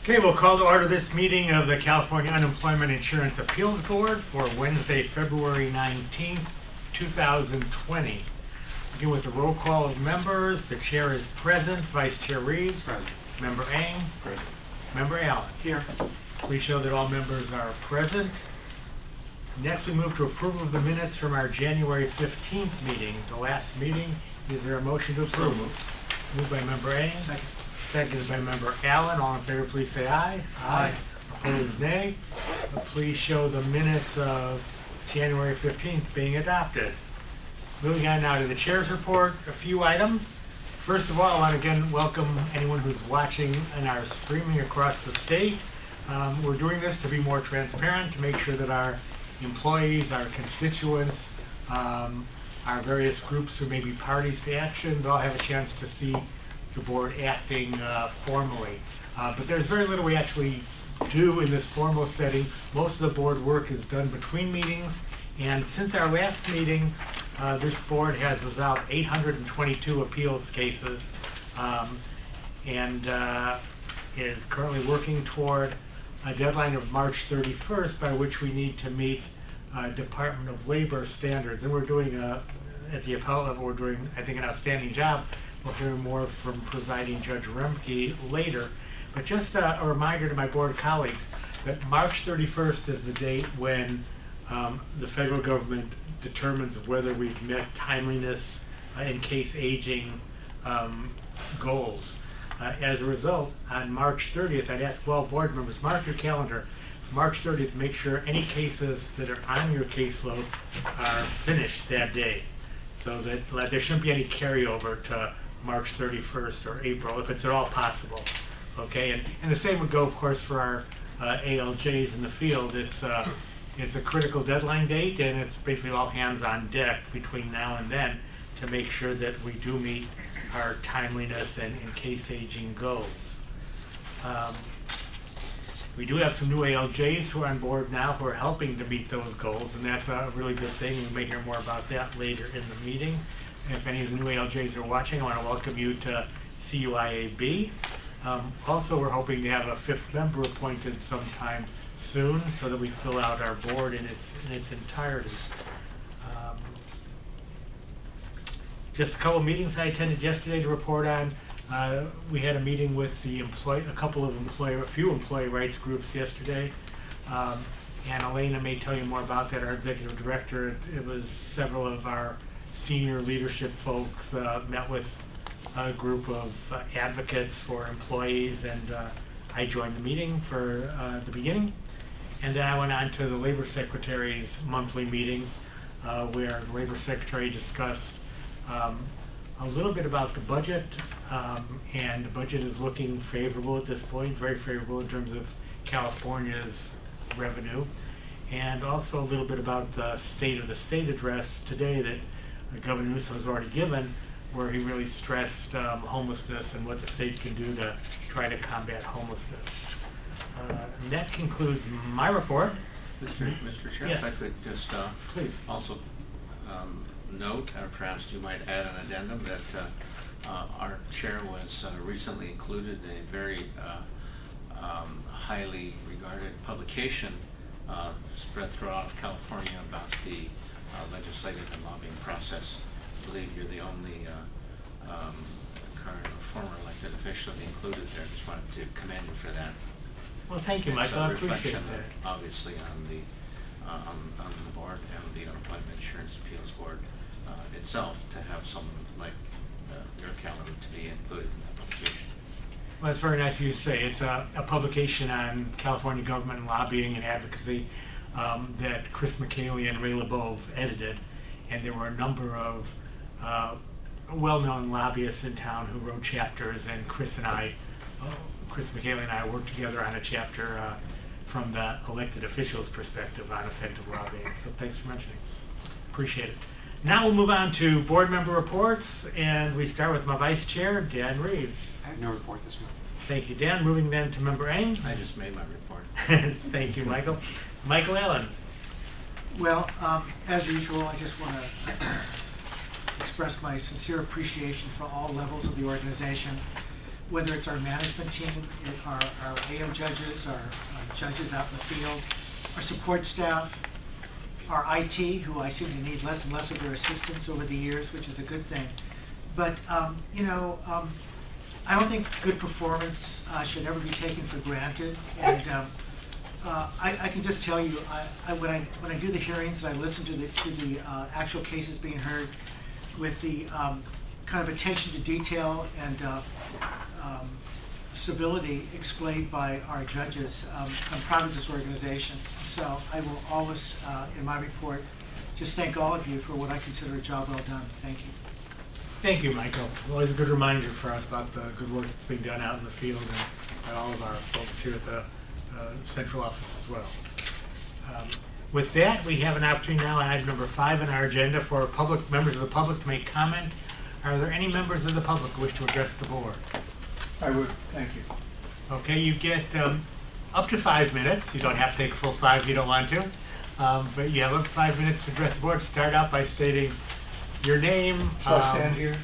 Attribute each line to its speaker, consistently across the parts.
Speaker 1: Okay, we'll call to order this meeting of the California Unemployment Insurance Appeals Board for Wednesday, February 19th, 2020. Begin with the roll call of members. The chair is present. Vice Chair Reeves.
Speaker 2: Present.
Speaker 1: Member Eng.
Speaker 2: Present.
Speaker 1: Member Allen.
Speaker 2: Here.
Speaker 1: Please show that all members are present. Next, we move to approval of the minutes from our January 15th meeting, the last meeting. Is there a motion to approve?
Speaker 2: So moved.
Speaker 1: Moved by Member Eng.
Speaker 2: Second.
Speaker 1: Seconded by Member Allen. All in favor, please say aye.
Speaker 2: Aye.
Speaker 1: Opposed, nay. Please show the minutes of January 15th being adopted. Moving on now to the chair's report, a few items. First of all, I want to again welcome anyone who's watching and are streaming across the state. We're doing this to be more transparent, to make sure that our employees, our constituents, our various groups who may be parties to actions all have a chance to see the board acting formally. But there's very little we actually do in this formal setting. Most of the board work is done between meetings, and since our last meeting, this board has resolved 822 appeals cases and is currently working toward a deadline of March 31st by which we need to meet Department of Labor standards. And we're doing, at the appellate level, we're doing, I think, an outstanding job. We'll hear more from presiding Judge Remke later. But just a reminder to my board colleagues that March 31st is the date when the federal government determines whether we've met timeliness in case aging goals. As a result, on March 30th, I'd ask all board members, mark your calendar, March 30th, make sure any cases that are on your caseload are finished that day, so that there shouldn't be any carryover to March 31st or April, if it's at all possible. Okay, and the same would go, of course, for our ALJs in the field. It's a critical deadline date, and it's basically all hands on deck between now and then to make sure that we do meet our timeliness and case aging goals. We do have some new ALJs who are on board now who are helping to meet those goals, and that's a really good thing. We may hear more about that later in the meeting. If any of the new ALJs are watching, I want to welcome you to CUIAB. Also, we're hoping to have a fifth member appointed sometime soon so that we fill out our board in its entirety. Just a couple meetings I attended yesterday to report on. We had a meeting with the a few employee rights groups yesterday. And Elena may tell you more about that, our executive director. It was several of our senior leadership folks met with a group of advocates for employees, and I joined the meeting for the beginning. And then I went on to the Labor Secretary's monthly meeting where the Labor Secretary discussed a little bit about the budget, and the budget is looking favorable at this point, very favorable in terms of California's revenue, and also a little bit about the state of the state address today that Governor Newsom has already given, where he really stressed homelessness and what the state can do to try to combat homelessness. And that concludes my report.
Speaker 3: Mr. Chair,
Speaker 1: Yes.
Speaker 3: if I could just
Speaker 1: Please.
Speaker 3: also note, or perhaps you might add an addendum, that our chair was recently included in a very highly regarded publication spread throughout California about the legislative and lobbying process. I believe you're the only current or former elected official to be included there. Just wanted to commend you for that.
Speaker 1: Well, thank you,
Speaker 3: It's
Speaker 1: Michael.
Speaker 3: a
Speaker 1: I appreciate
Speaker 3: reflection,
Speaker 1: that.
Speaker 3: obviously, on the board and the Unemployment Insurance Appeals Board itself, to have someone like your caliber to be included in that publication.
Speaker 1: Well, it's very nice of you to say. It's a publication on California government lobbying and advocacy that Chris McKaylee and Ray LeBeau edited, and there were a number of well-known lobbyists in town who wrote chapters, and Chris McKaylee and I worked together on a chapter from the elected officials' perspective on effective lobbying. So thanks for mentioning. Appreciate it. Now we'll move on to board member reports, and we start with my vice chair, Dan Reeves.
Speaker 2: I have no report this month.
Speaker 1: Thank you, Dan. Moving then to member Eng.
Speaker 3: I just made my report.
Speaker 1: Thank you, Michael. Michael Allen.
Speaker 4: Well, as usual, I just want to express my sincere appreciation for all levels of the organization. whether it's our management team, our AO judges, our judges out in the field, our support staff, our IT, who I seem to need less and less of their assistance over the years, which is a good thing. But, I don't think good performance should ever be taken for granted. And I can just tell you, when I do the hearings and I listen to the actual cases being heard with the kind of attention to detail and civility explained by our judges, I'm proud of this organization. So I will always, in my report, just thank all of you for what I consider a job well done. Thank you.
Speaker 1: Thank you, Michael. Always a good reminder for us about the good work that's being done out in the field and by all of our folks here at the central office as well. With that, we have an opportunity now on item number 5 on our agenda for members of the public to make comment. Are there any members of the public who wish to address the board?
Speaker 2: I would, thank you.
Speaker 1: Okay, you get up to 5 minutes. You don't have to take a full 5 if you don't want to. But you have up to 5 minutes to address the board. Start out by stating your name.
Speaker 2: Shall I stand here?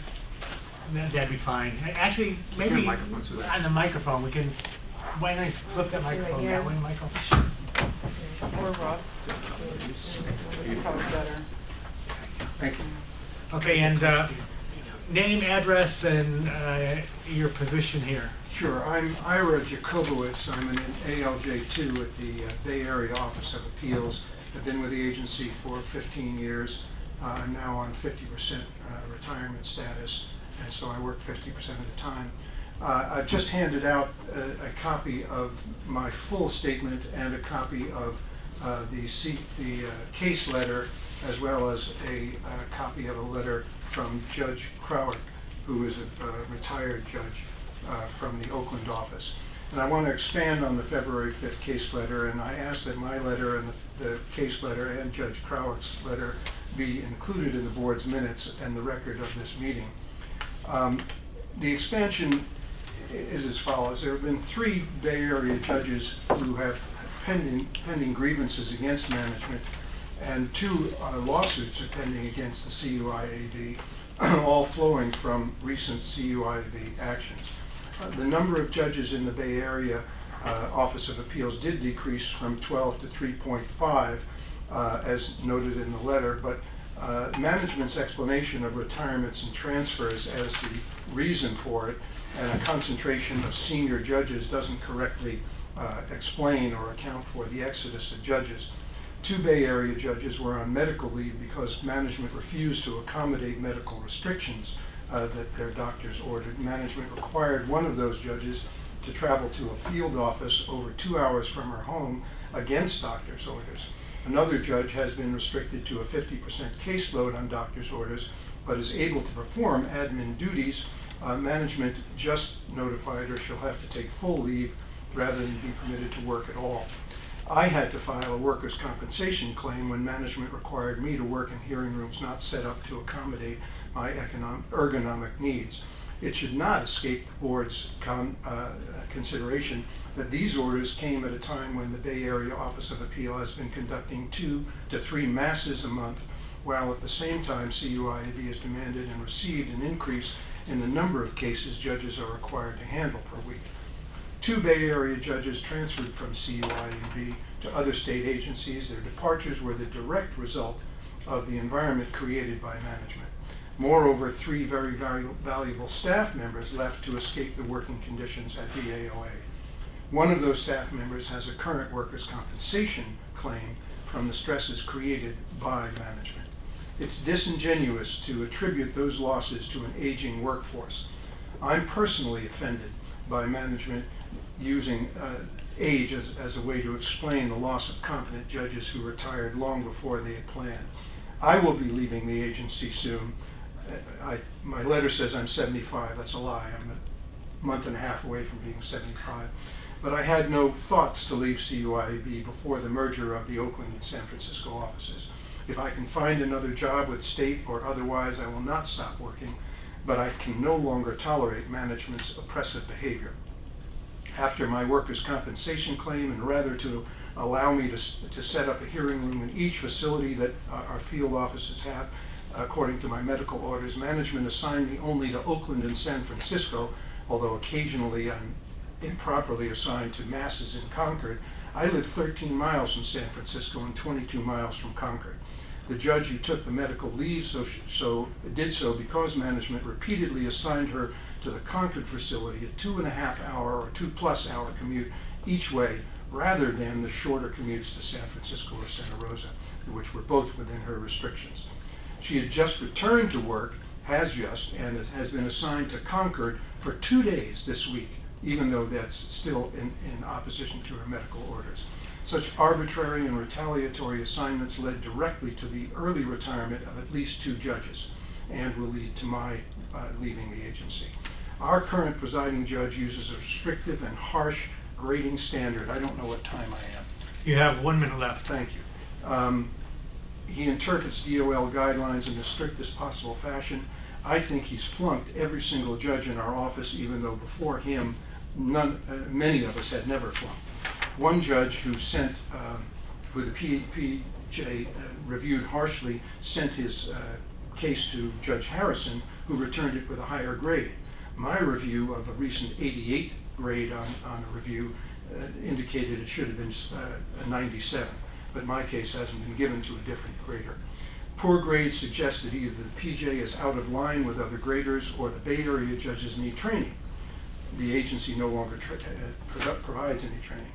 Speaker 1: That'd be fine. Actually, maybe on the microphone, we can, why don't you flip that microphone that way, Michael?
Speaker 5: Or Rob's. It's always better.
Speaker 2: Thank you.
Speaker 1: Okay, and name, address, and your position here.
Speaker 2: Sure, I'm Ira Jacobowitz. I'm an ALJ2 at the Bay Area Office of Appeals. I've been with the agency for 15 years. I'm now on 50% retirement status, and so I work 50% of the time. I've just handed out a copy of my full statement and a copy of the case letter, as well as a copy of a letter from Judge Croward, who is a retired judge from the Oakland office. And I want to expand on the February 5th case letter, and I ask that my letter and the case letter and Judge Croward's letter be included in the board's minutes and the record of this meeting. The expansion is as follows. There have been 3 Bay Area judges who have pending grievances against management, and 2 lawsuits are pending against the CUIAB, all flowing from recent CUIAB actions. The number of judges in the Bay Area Office of Appeals did decrease from 12 to 3.5, as noted in the letter, but management's explanation of retirements and transfers as the reason for it, and a concentration of senior judges doesn't correctly explain or account for the exodus of judges. 2 Bay Area judges were on medical leave because management refused to accommodate medical restrictions that their doctors ordered. Management required one of those judges to travel to a field office over 2 hours from her home against doctor's orders. Another judge has been restricted to a 50% caseload on doctor's orders, but is able to perform admin duties. Management just notified her she'll have to take full leave rather than be permitted to work at all. I had to file a workers' compensation claim when management required me to work in hearing rooms not set up to accommodate my ergonomic needs. It should not escape the board's consideration that these orders came at a time when the Bay Area Office of Appeal has been conducting 2 to 3 masses a month, while at the same time CUIAB has demanded and received an increase in the number of cases judges are required to handle per week. 2 Bay Area judges transferred from CUIAB to other state agencies. Their departures were the direct result of the environment created by management. Moreover, 3 very valuable staff members left to escape the working conditions at BAOA. One of those staff members has a current workers' compensation claim from the stresses created by management. It's disingenuous to attribute those losses to an aging workforce. I'm personally offended by management using age as a way to explain the loss of competent judges who retired long before they had planned. I will be leaving the agency soon. My letter says I'm 75. That's a lie. I'm a month and a half away from being 75. But I had no thoughts to leave CUIAB before the merger of the Oakland and San Francisco offices. If I can find another job with state or otherwise, I will not stop working, but I can no longer tolerate management's oppressive behavior. After my workers' compensation claim, and rather to allow me to set up a hearing room in each facility that our field offices have, according to my medical orders, management assigned me only to Oakland and San Francisco, although occasionally I'm improperly assigned to masses in Concord. I live 13 miles from San Francisco and 22 miles from Concord. The judge who took the medical leave did so because management repeatedly assigned her to the Concord facility a 2.5 hour or 2+ hour commute each way, rather than the shorter commutes to San Francisco or Santa Rosa, which were both within her restrictions. She had just returned to work, and has been assigned to Concord for 2 days this week, even though that's still in opposition to her medical orders. Such arbitrary and retaliatory assignments led directly to the early retirement of at least 2 judges, and will lead to my leaving the agency. Our current presiding judge uses a restrictive and harsh grading standard. I don't know what time I am.
Speaker 1: You have 1 minute left.
Speaker 2: Thank you. He interprets DOL guidelines in the strictest possible fashion. I think he's flunked every single judge in our office, even though before him, many of us had never flunked. One judge who the PJ reviewed harshly, sent his case to Judge Harrison, who returned it with a higher grade. My review of a recent 88 grade on a review indicated it should have been a 97, but my case hasn't been given to a different grader. Poor grades suggest that either the PJ is out of line with other graders or the Bay Area judges need training. The agency no longer provides any training.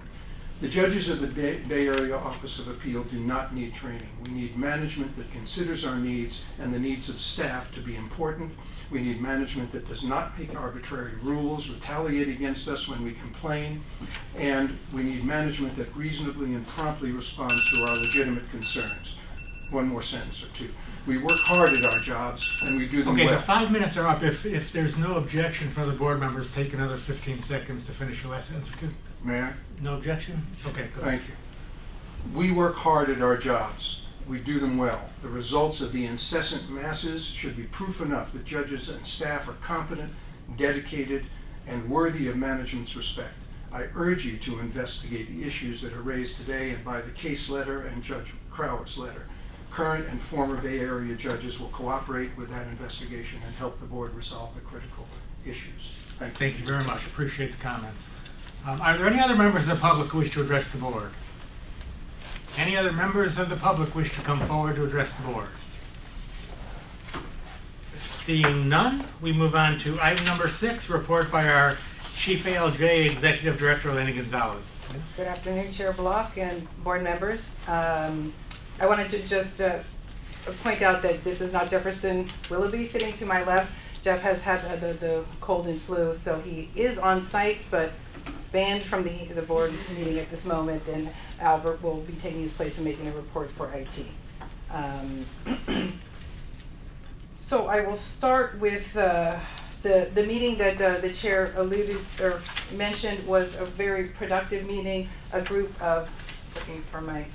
Speaker 2: The judges of the Bay Area Office of Appeal do not need training. We need management that considers our needs and the needs of staff to be important. We need management that does not make arbitrary rules, retaliate against us when we complain, and we need management that reasonably and promptly responds to our legitimate concerns. One more sentence or two. We work hard at our jobs and we do them
Speaker 1: Okay,
Speaker 2: well.
Speaker 1: the 5 minutes are up. If there's no objection from the board members, take another 15 seconds to finish your last sentence or two.
Speaker 2: May I?
Speaker 1: No objection? Okay, good.
Speaker 2: Thank you. We work hard at our jobs. We do them well. The results of the incessant masses should be proof enough that judges and staff are competent, dedicated, and worthy of management's respect. I urge you to investigate the issues that are raised today and by the case letter and Judge Crower's letter. Current and former Bay Area judges will cooperate with that investigation and help the board resolve the critical issues. Thank you.
Speaker 1: Thank you very much. Appreciate the comments. Are there any other members of the public who wish to address the board? Any other members of the public wish to come forward to address the board? Seeing none, we move on to item number 6, report by our Chief ALJ Executive Director, Elena Gonzalez.
Speaker 5: Good afternoon, Chair Block and board members. I wanted to just point out that this is not Jefferson Willoughby sitting to my left. Jeff has had the cold and flu, so he is on site, but banned from the board meeting at this moment, and Albert will be taking his place and making a report for IT. So I will start with the meeting that the chair alluded or mentioned was a very productive meeting. A group of, looking for my,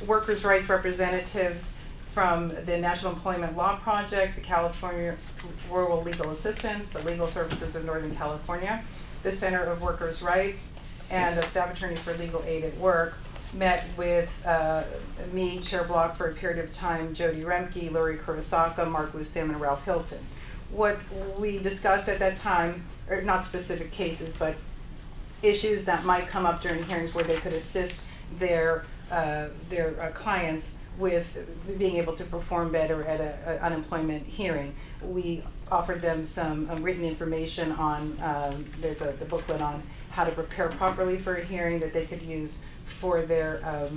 Speaker 5: workers' rights representatives from the National Employment Law Project, the California Rural Legal Assistance, the Legal Services of Northern California, the Center of Workers' Rights, and a staff attorney for legal aid at work, met with me, Chair Block, for a period of time, Jody Remke, Lori Kurosaka, Mark Lusam, and Ralph Hilton. What we discussed at that time, or not specific cases, but issues that might come up during hearings where they could assist their clients with being able to perform better at an unemployment hearing. We offered them some written information on, there's the booklet on how to prepare properly for a hearing that they could use for their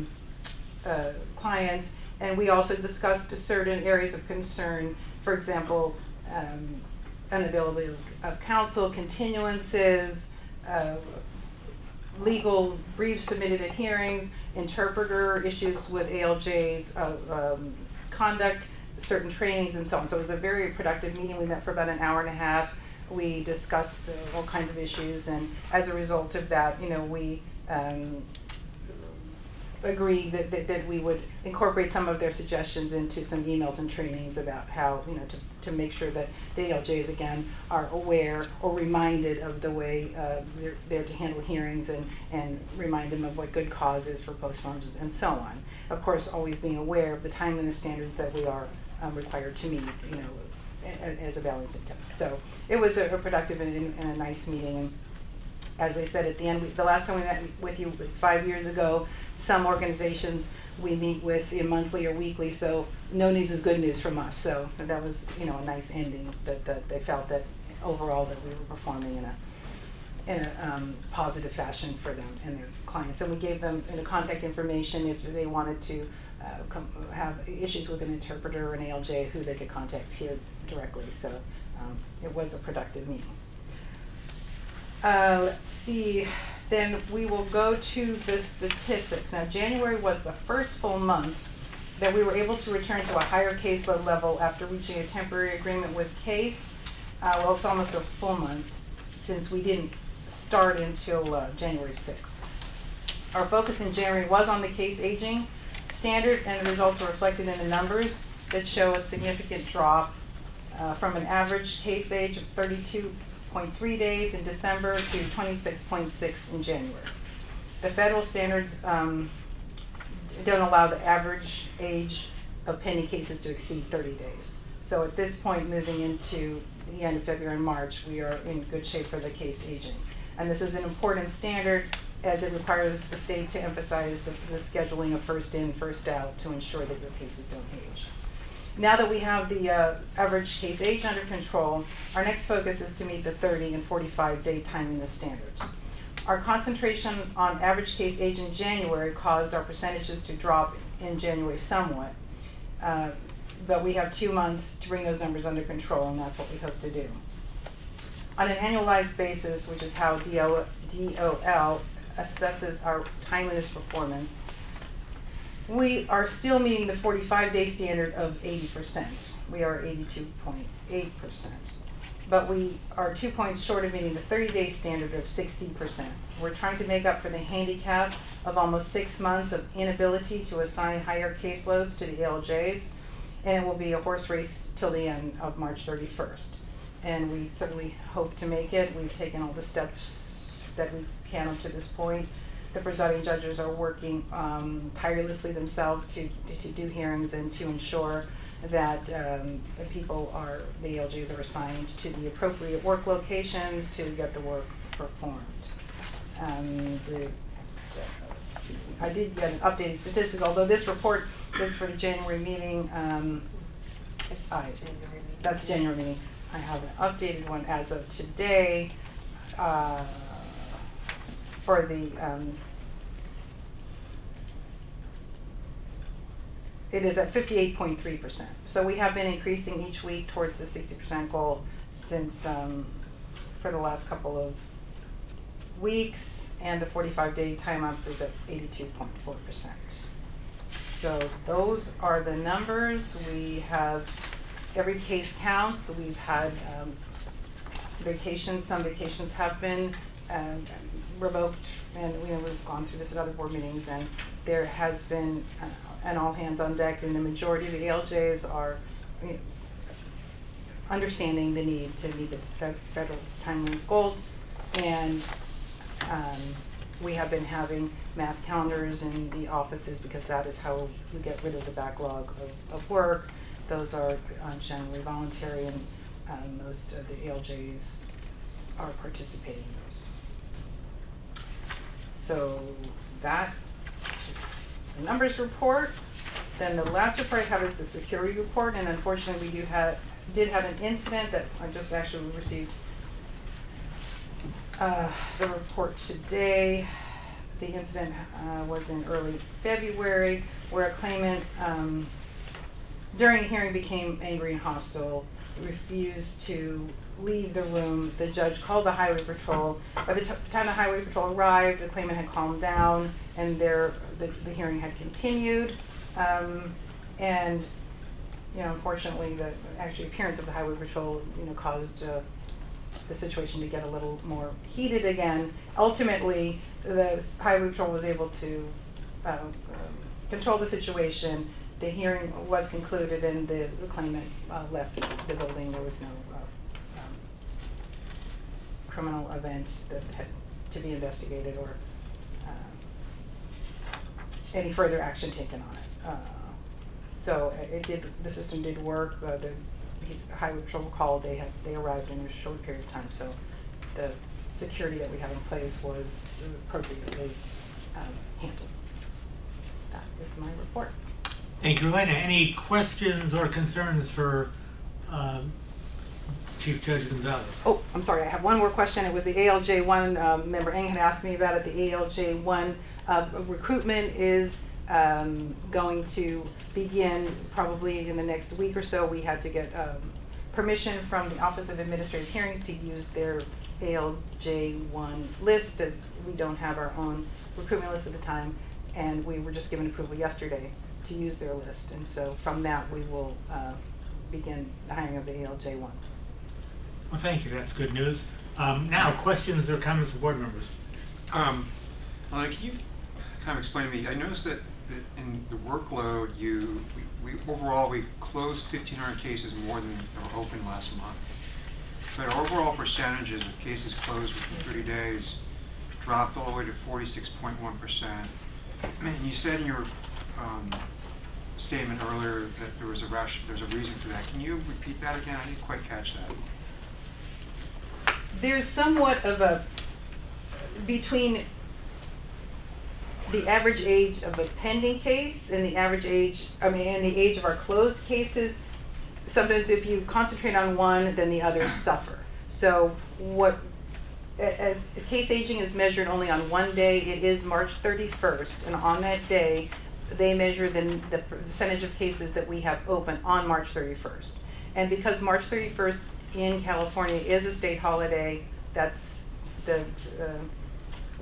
Speaker 5: clients. And we also discussed certain areas of concern, for example, unavailability of counsel, continuances, legal briefs submitted at hearings, interpreter issues with ALJ's conduct, certain trainings, and so on. So it was a very productive meeting. We met for about an hour and a half. We discussed all kinds of issues, and as a result of that, we agreed that we would incorporate some of their suggestions into some emails and trainings about how, to make sure that the ALJs, again, are aware or reminded of the way they're there to handle hearings and remind them of what good cause is for postponements and so on. Of course, always being aware of the timeliness standards that we are required to meet, as a balancing test. So it was a productive and a nice meeting. And as I said at the end, the last time we met with you was 5 years ago. Some organizations we meet with monthly or weekly, so no news is good news from us. So that was, a nice ending, that they felt that overall that we were performing in a positive fashion for them and their clients. And we gave them contact information if they wanted to have issues with an interpreter or an ALJ, who they could contact here directly. So it was a productive meeting. Let's see, then we will go to the statistics. Now, January was the first full month that we were able to return to a higher caseload level after reaching a temporary agreement with CASE. Well, it's almost a full month since we didn't start until January 6th. Our focus in January was on the case aging standard, and the results are reflected in the numbers that show a significant drop from an average case age of 32.3 days in December to 26.6 in January. The federal standards don't allow the average age of pending cases to exceed 30 days. So at this point, moving into the end of February and March, we are in good shape for the case aging. And this is an important standard, as it requires the state to emphasize the scheduling of first in, first out to ensure that your cases don't age. Now that we have the average case age under control, our next focus is to meet the 30 and 45 day timeliness standards. Our concentration on average case age in January caused our percentages to drop in January somewhat, but we have 2 months to bring those numbers under control, and that's what we hope to do. On an annualized basis, which is how DOL assesses our timeliness performance, we are still meeting the 45-day standard of 80%. We are 82.8%. But we are 2 points short of meeting the 30-day standard of 60%. We're trying to make up for the handicap of almost 6 months of inability to assign higher caseloads to the ALJs, and it will be a horse race till the end of March 31st. And we certainly hope to make it. We've taken all the steps that we can up to this point. The presiding judges are working tirelessly themselves to do hearings and to ensure that the ALJs are assigned to the appropriate work locations to get the work performed. Let's see. I did get an updated statistic, although this report is for the January meeting. That's January meeting. I have an updated one as of today for the it is at 58.3%. So we have been increasing each week towards the 60% goal since for the last couple of weeks, and the 45-day time-ups is at 82.4%. So those are the numbers. We have every case counts. We've had vacations. Some vacations have been revoked, and we've gone through this at other board meetings, and there has been an all hands on deck, and the majority of the ALJs are understanding the need to meet the federal timeliness goals, and we have been having mass calendars in the offices because that is how we get rid of the backlog of work. Those are generally voluntary, and most of the ALJs are participating in those. So that is the numbers report. Then the last report I have is the security report, and unfortunately we did have an incident that I just actually received the report today. The incident was in early February, where a claimant during a hearing became angry and hostile, refused to leave the room. The judge called the highway patrol. By the time the highway patrol arrived, the claimant had calmed down, and the hearing had continued. And unfortunately, the actual appearance of the highway patrol caused the situation to get a little more heated again. Ultimately, the highway patrol was able to control the situation. The hearing was concluded, and the claimant left the building. There was no criminal event that had to be investigated or any further action taken on it. So the system did work. The highway patrol called, they arrived in a short period of time, so the security that we have in place was appropriately handled. That is my report.
Speaker 1: Thank you, Elena. Any questions or concerns for Chief Judge Gonzalez?
Speaker 5: Oh, I'm sorry, I have one more question. It was the ALJ1, member Eng had asked me about it. The ALJ1 recruitment is going to begin probably in the next week or so. We had to get permission from the Office of Administrative Hearings to use their ALJ1 list, as we don't have our own recruitment list at the time, and we were just given approval yesterday to use their list, and so from that we will begin the hiring of the ALJ1s.
Speaker 1: Well, thank you. That's good news. Now, questions or comments from board members?
Speaker 6: Can you kind of explain to me? I noticed that in the workload, we overall we closed 1,500 cases more than were open last month. But our overall percentages of cases closed within 30 days dropped all the way to 46.1%. And you said in your statement earlier that there's a reason for that. Can you repeat that again? I didn't quite catch that.
Speaker 5: There's somewhat of a, between the average age of a pending case and the average age, and the age of our closed cases, sometimes if you concentrate on one, then the others suffer. So as case aging is measured only on one day, it is March 31st, and on that day, they measure the percentage of cases that we have open on March 31st. And because March 31st in California is a state holiday, that's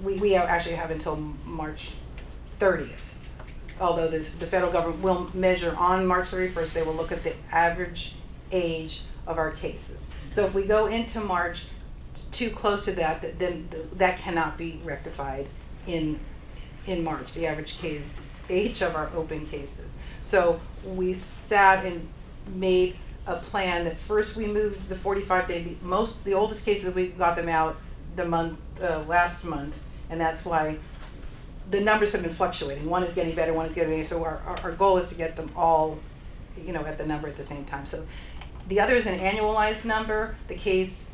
Speaker 5: we actually have until March 30th. Although the federal government will measure on March 31st, they will look at the average age of our cases. So if we go into March too close to that, then that cannot be rectified in March, the average case age of our open cases. So we sat and made a plan that first we moved the 45-day, the oldest cases, we got them out last month, and that's why the numbers have been fluctuating. One is getting better, one is getting better, so our goal is to get them all, at the number at the same time. So the other is an annualized number. The case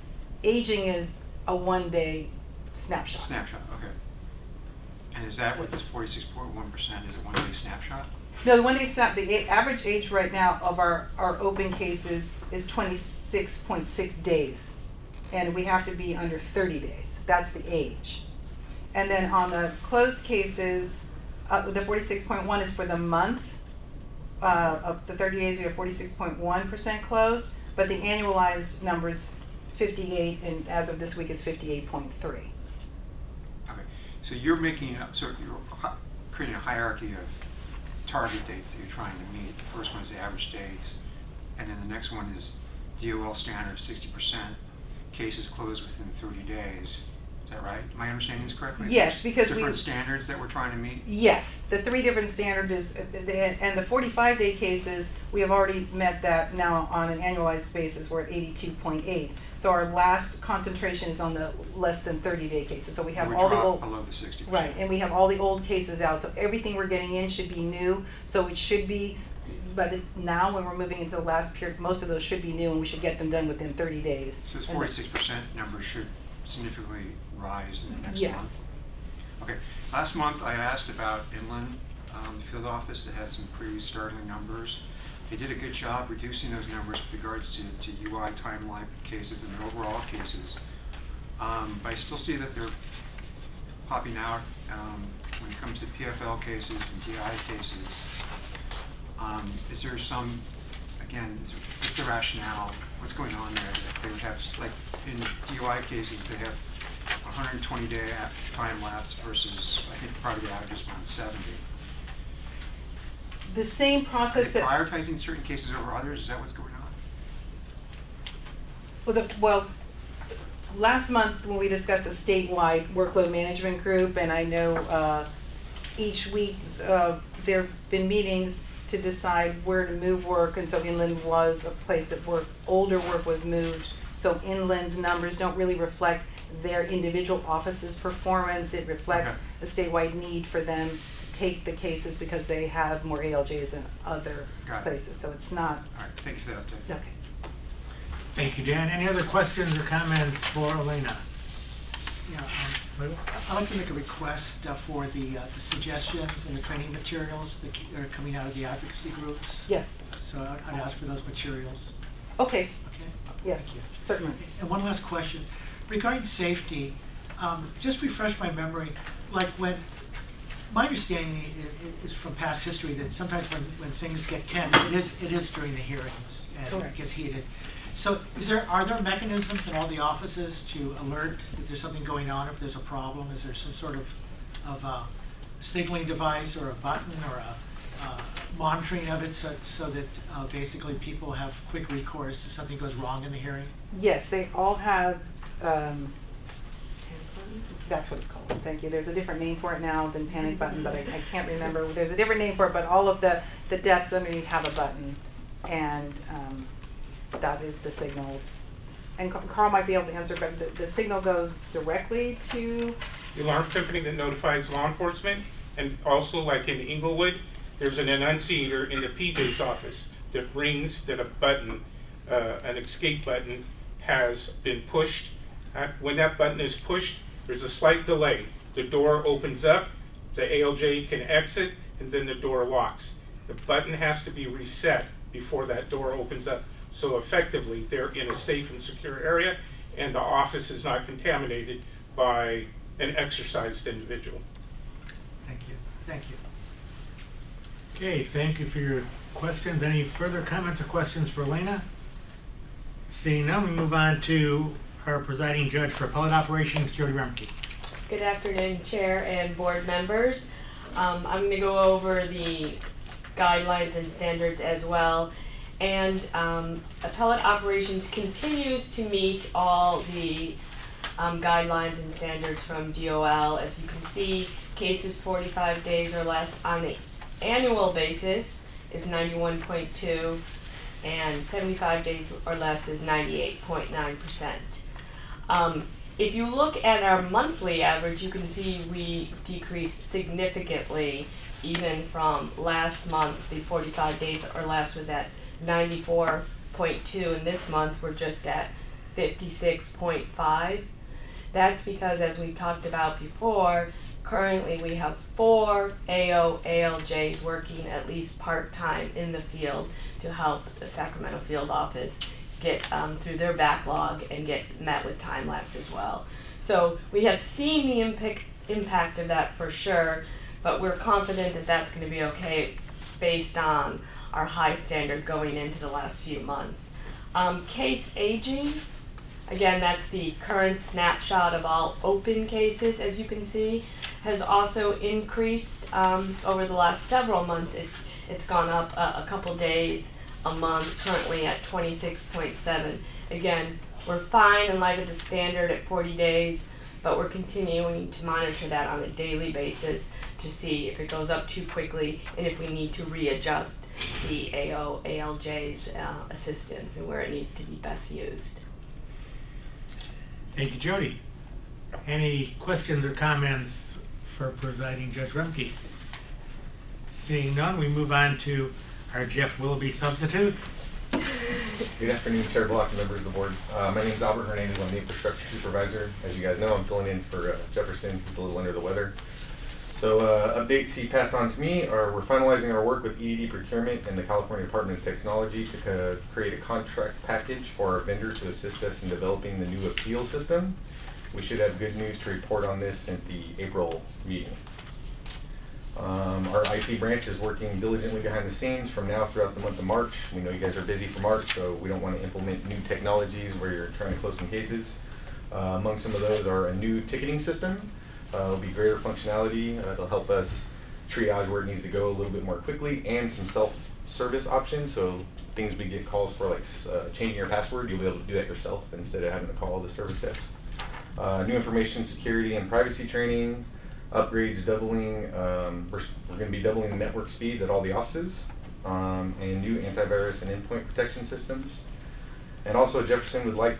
Speaker 5: aging is a one-day snapshot.
Speaker 6: Snapshot, okay. And is that what this 46.1% is, a one-day snapshot?
Speaker 5: No, the one-day the average age right now of our open cases is 26.6 days, and we have to be under 30 days. That's the age. And then on the closed cases, the 46.1 is for the month. Of the 30 days, we have 46.1% closed, but the annualized number is 58, and as of this week, it's 58.3.
Speaker 6: Okay, so you're creating a hierarchy of target dates that you're trying to meet. The first one is the average days, and then the next one is DOL standard of 60%, cases closed within 30 days. Is that right? Am I understanding this correctly?
Speaker 5: Yes, because
Speaker 6: different standards that we're trying to meet?
Speaker 5: Yes, the three different standards and the 45-day cases, we have already met that now on an annualized basis. We're at 82.8. So our last concentration is on the less than 30-day cases. So we have all the old,
Speaker 6: below the 60%.
Speaker 5: right, and we have all the old cases out. So everything we're getting in should be new. So it should be, but now when we're moving into the last period, most of those should be new, and we should get them done within 30 days.
Speaker 6: So this 46% number should significantly rise in the next
Speaker 5: yes.
Speaker 6: month? Okay. Last month I asked about Inland, the field office that had some pretty startling numbers. They did a good job reducing those numbers with regards to UI timeline cases and their overall cases. But I still see that they're popping out when it comes to PFL cases and DI cases. Is there some, again, what's the rationale? What's going on there? That they would have, like in DUI cases, they have 120-day time lapse versus, I think, probably the average is around 70.
Speaker 5: The same process that
Speaker 6: prioritizing certain cases over others? Is that what's going on?
Speaker 5: well, last month when we discussed a statewide workload management group, and I know each week there have been meetings to decide where to move work, and so Inland was a place that older work was moved. So Inland's numbers don't really reflect their individual office's performance. It reflects the statewide need for them to take the cases because they have more ALJs than other places. So it's not.
Speaker 6: All right, thank you for that update.
Speaker 5: Okay.
Speaker 1: Thank you, Dan. Any other questions or comments for Elena?
Speaker 4: Yeah, I'd like to make a request for the suggestions and the training materials that are coming out of the advocacy groups.
Speaker 5: Yes.
Speaker 4: So I'd ask for those materials.
Speaker 5: Okay.
Speaker 4: Okay?
Speaker 5: Yes,
Speaker 4: Thank you.
Speaker 5: certainly.
Speaker 4: And one last question. Regarding safety, just refresh my memory, like when, my understanding is from past history that sometimes when things get tense, it is during the hearings and it
Speaker 5: Correct.
Speaker 4: gets heated. So are there mechanisms in all the offices to alert that there's something going on if there's a problem? Is there some sort of signaling device or a button or a monitoring of it so that basically people have quick recourse if something goes wrong in the hearing?
Speaker 5: Yes, they all have, that's what it's called, thank you. There's a different name for it now than panic button, but I can't remember. There's a different name for it, but all of the desks underneath have a button, and that is the signal. And Carl might be able to answer, but the signal goes directly to,
Speaker 7: The alarm company that notifies law enforcement, and also like in Inglewood, there's an annunciator in the PJ's office that rings that a button, an escape button, has been pushed. When that button is pushed, there's a slight delay. The door opens up, the ALJ can exit, and then the door locks. The button has to be reset before that door opens up. So effectively, they're in a safe and secure area, and the office is not contaminated by an exercised individual.
Speaker 4: Thank you. Thank you.
Speaker 1: Okay, thank you for your questions. Any further comments or questions for Elena? Seeing none, we move on to our presiding judge for appellate operations, Jody Remke.
Speaker 8: Good afternoon, Chair and board members. I'm going to go over the guidelines and standards as well. And appellate operations continues to meet all the guidelines and standards from DOL. As you can see, cases 45 days or less on the annual basis is 91.2, and 75 days or less is 98.9%. If you look at our monthly average, you can see we decreased significantly even from last month. The 45 days or less was at 94.2, and this month we're just at 56.5. That's because, as we've talked about before, currently we have 4 ALJs working at least part-time in the field to help the Sacramento field office get through their backlog and get met with time lapse as well. So we have seen the impact of that for sure, but we're confident that that's going to be okay based on our high standard going into the last few months. Case aging, again, that's the current snapshot of all open cases, as you can see, has also increased over the last several months. It's gone up a couple days a month, currently at 26.7. Again, we're fine in light of the standard at 40 days, but we're continuing to monitor that on a daily basis to see if it goes up too quickly and if we need to readjust the ALJ's assistance and where it needs to be best used.
Speaker 1: Thank you, Jody. Any questions or comments for presiding Judge Remke? Seeing none, we move on to our Jeff Willoughby substitute.
Speaker 9: Good afternoon, Chair Block and members of the board. My name is Albert Hernandez. I'm the infrastructure supervisor. As you guys know, I'm filling in for Jefferson, who's a little under the weather. So updates he passed on to me are we're finalizing our work with EDD procurement and the California Department of Technology to create a contract package for our vendor to assist us in developing the new appeal system. We should have good news to report on this at the April meeting. Our IT branch is working diligently behind the scenes from now throughout the month of March. We know you guys are busy for March, so we don't want to implement new technologies where you're trying to close some cases. Among some of those are a new ticketing system. It'll be greater functionality. It'll help us triage where it needs to go a little bit more quickly, and some self-service options. So things we get calls for, like changing your password, you'll be able to do that yourself instead of having to call the service desk. New information security and privacy training. Upgrades doubling, we're going to be doubling the network speeds at all the offices, and new antivirus and endpoint protection systems. And also, Jefferson would like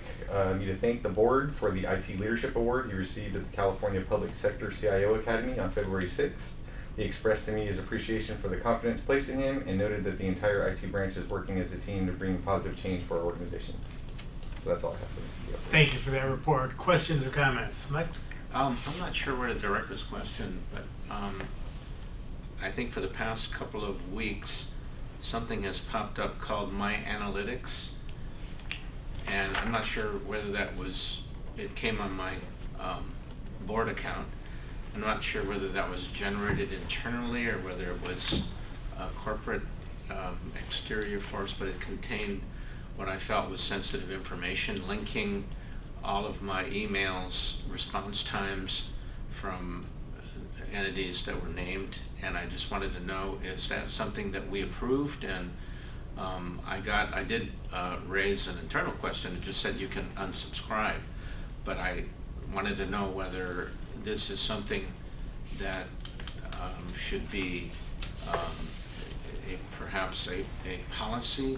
Speaker 9: me to thank the board for the IT Leadership Award he received at the California Public Sector CIO Academy on February 6th. He expressed to me his appreciation for the confidence placed in him and noted that the entire IT branch is working as a team to bring positive change for our organization. So that's all I have for you.
Speaker 1: Thank you for that report. Questions or comments? Mike?
Speaker 3: I'm not sure where to direct this question, but I think for the past couple of weeks, something has popped up called My Analytics, and I'm not sure whether it came on my board account. I'm not sure whether that was generated internally or whether it was a corporate exterior force, but it contained what I felt was sensitive information, linking all of my emails, response times from entities that were named, and I just wanted to know, is that something that we approved? And I did raise an internal question. It just said you can unsubscribe, but I wanted to know whether this is something that should be perhaps a policy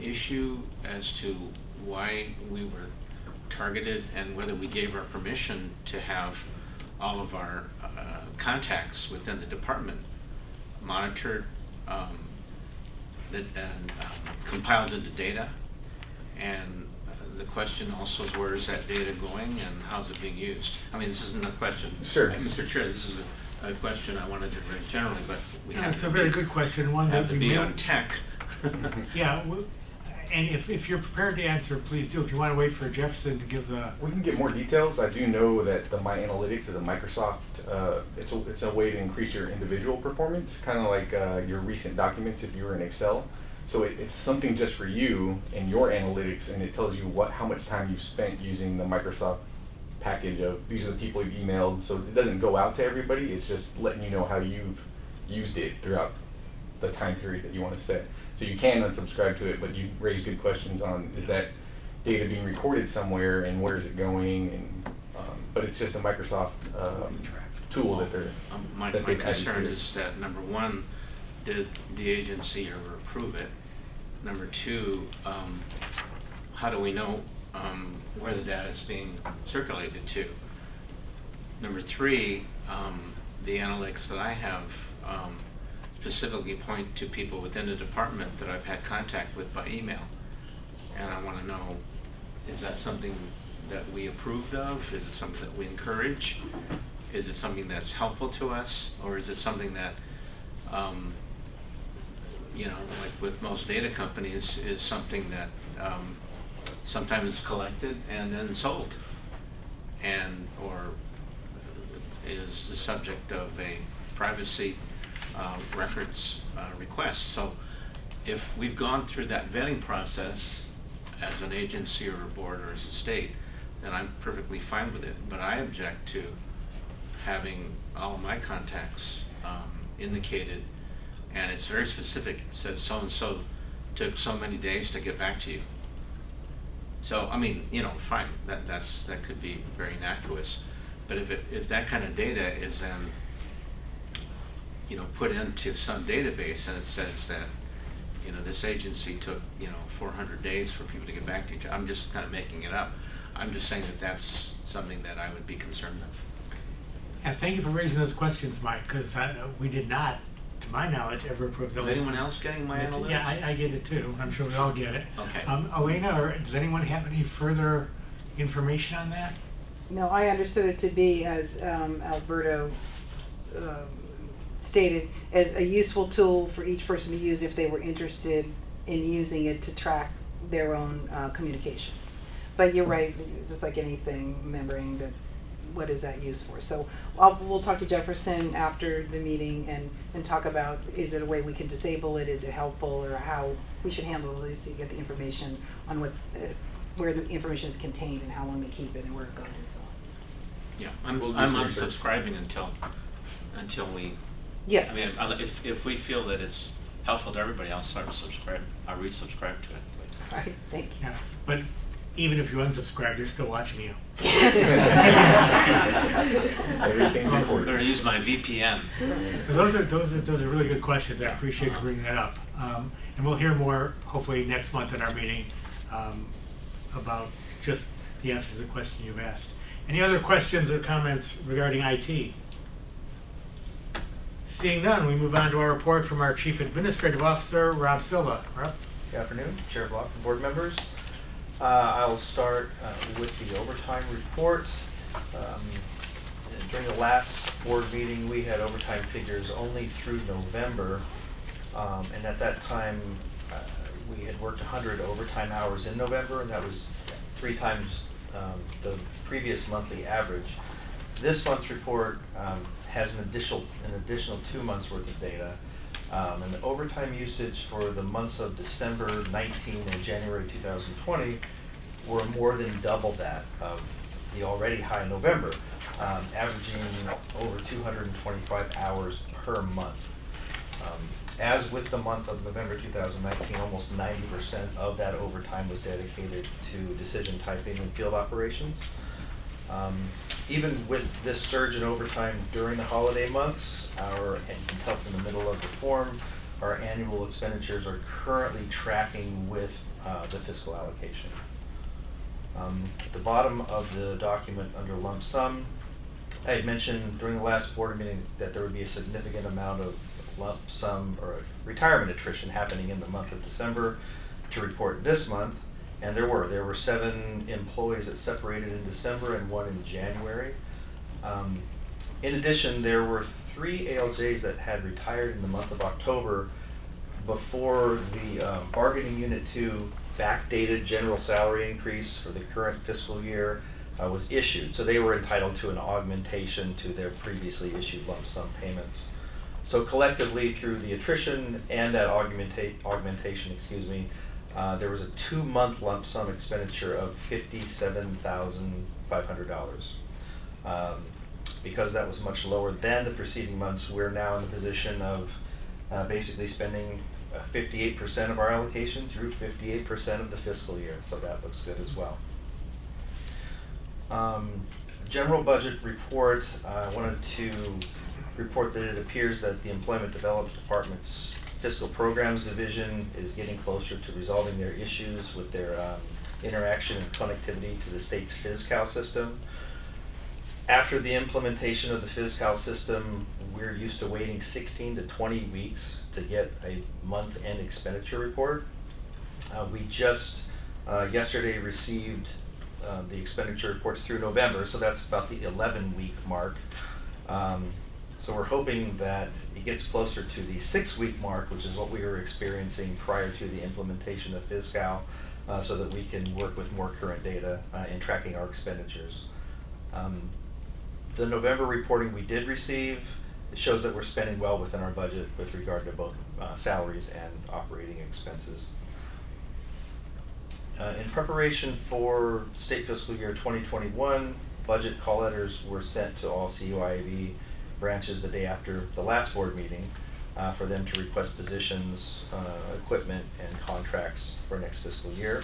Speaker 3: issue as to why we were targeted, and whether we gave our permission to have all of our contacts within the department monitored and compiled into data. And the question also is, where is that data going and how's it being used? I mean, this isn't a question.
Speaker 9: Sure.
Speaker 3: Mr. Chair, this is a question I wanted to raise generally, but we
Speaker 1: Yeah,
Speaker 3: have
Speaker 1: it's
Speaker 3: to
Speaker 1: a very
Speaker 3: be-
Speaker 1: good question, one that
Speaker 3: have to
Speaker 1: we
Speaker 3: be
Speaker 1: may.
Speaker 3: on tech.
Speaker 1: Yeah, and if you're prepared to answer, please do. If you want to wait for Jefferson to give the.
Speaker 9: We can get more details. I do know that the My Analytics is a Microsoft, it's a way to increase your individual performance, kind of like your recent documents if you were in Excel. So it's something just for you and your analytics, and it tells you how much time you've spent using the Microsoft package of these are the people you've emailed. So it doesn't go out to everybody. It's just letting you know how you've used it throughout the time period that you want to set. So you can unsubscribe to it, but you raise good questions on, is that data being recorded somewhere and where is it going? And but it's just a Microsoft tool that they're
Speaker 3: My
Speaker 9: that they've added
Speaker 3: concern
Speaker 9: to.
Speaker 3: is that, number one, did the agency ever approve it? Number two, how do we know where the data is being circulated to? Number three, the analytics that I have specifically point to people within the department that I've had contact with by email. And I want to know, is that something that we approved of? Is it something that we encourage? Is it something that's helpful to us? Or is it something that, you know, like with most data companies, is something that sometimes is collected and then sold, and or is the subject of a privacy records request. So if we've gone through that vetting process as an agency or a board or as a state, then I'm perfectly fine with it. But I object to having all of my contacts indicated, and it's very specific. It says so-and-so took so many days to get back to you. So, I mean, you know, fine, that could be very innocuous. But if that kind of data is then, you know, put into some database and it says that, you know, this agency took, you know, 400 days for people to get back to each other, I'm just kind of making it up. I'm just saying that that's something that I would be concerned of.
Speaker 1: And thank you for raising those questions, Mike, because we did not, to my knowledge, ever approve those.
Speaker 3: Is anyone else getting my analytics?
Speaker 1: Yeah, I get it too. I'm sure we all get it.
Speaker 3: Okay.
Speaker 1: Elena, or does anyone have any further information on that?
Speaker 5: No, I understood it to be, as Alberto stated, as a useful tool for each person to use if they were interested in using it to track their own communications. But you're right, just like anything, remembering that what is that used for? So we'll talk to Jefferson after the meeting and talk about, is it a way we can disable it, is it helpful, or how we should handle this to get the information on what where the information is contained and how long they keep it and where it goes and so on.
Speaker 3: Yeah, I'm
Speaker 9: We'll do some
Speaker 3: unsubscribing until we.
Speaker 5: Yes.
Speaker 3: I mean, if we feel that it's helpful to everybody, I'll resubscribe to it.
Speaker 5: All right, thank you.
Speaker 1: Yeah, but even if you unsubscribe, they're still watching you.
Speaker 9: Everything's
Speaker 3: I'm
Speaker 9: recorded.
Speaker 3: going to use my VPN.
Speaker 1: Those are really good questions. I appreciate you bringing that up. And we'll hear more, hopefully, next month at our meeting about just the answers to the question you've asked. Any other questions or comments regarding IT? Seeing none, we move on to our report from our Chief Administrative Officer, Rob Silva. Rob?
Speaker 10: Good afternoon, Chair Block and board members. I'll start with the overtime report. Um, During the last board meeting, we had overtime figures only through November. And at that time, we had worked 100 overtime hours in November, and that was 3 times the previous monthly average. This month's report has an additional 2 months worth of data. And the overtime usage for the months of December 19 and January 2020 were more than double that of the already high November, averaging over 225 hours per month. As with the month of November 2019, almost 90% of that overtime was dedicated to decision typing and field operations. Even with this surge in overtime during the holiday months, and you can tell from the middle of the form, our annual expenditures are currently tracking with the fiscal allocation. At the bottom of the document under lump sum, I had mentioned during the last board meeting that there would be a significant amount of lump sum or retirement attrition happening in the month of December to report this month. And there were 7 employees that separated in December and 1 in January. In addition, there were 3 ALJs that had retired in the month of October before the bargaining unit 2 backdated general salary increase for the current fiscal year was issued. So they were entitled to an augmentation to their previously issued lump sum payments. So collectively, through the attrition and that augmentation, there was a 2-month lump sum expenditure of $57,500. Because that was much lower than the preceding months, we're now in the position of basically spending 58% of our allocation through 58% of the fiscal year, so that looks good as well. General budget report, I wanted to report that it appears that the Employment Development Department's Fiscal Programs Division is getting closer to resolving their issues with their interaction and connectivity to the state's FisCal system. After the implementation of the FisCal system, we're used to waiting 16 to 20 weeks to get a month-end expenditure report. We just yesterday received the expenditure reports through November, so that's about the 11-week mark. So we're hoping that it gets closer to the 6-week mark, which is what we were experiencing prior to the implementation of FisCal, so that we can work with more current data in tracking our expenditures. The November reporting we did receive, it shows that we're spending well within our budget with regard to both salaries and operating expenses. In preparation for state fiscal year 2021, budget call letters were sent to all CUIAB branches the day after the last board meeting for them to request positions, equipment, and contracts for next fiscal year.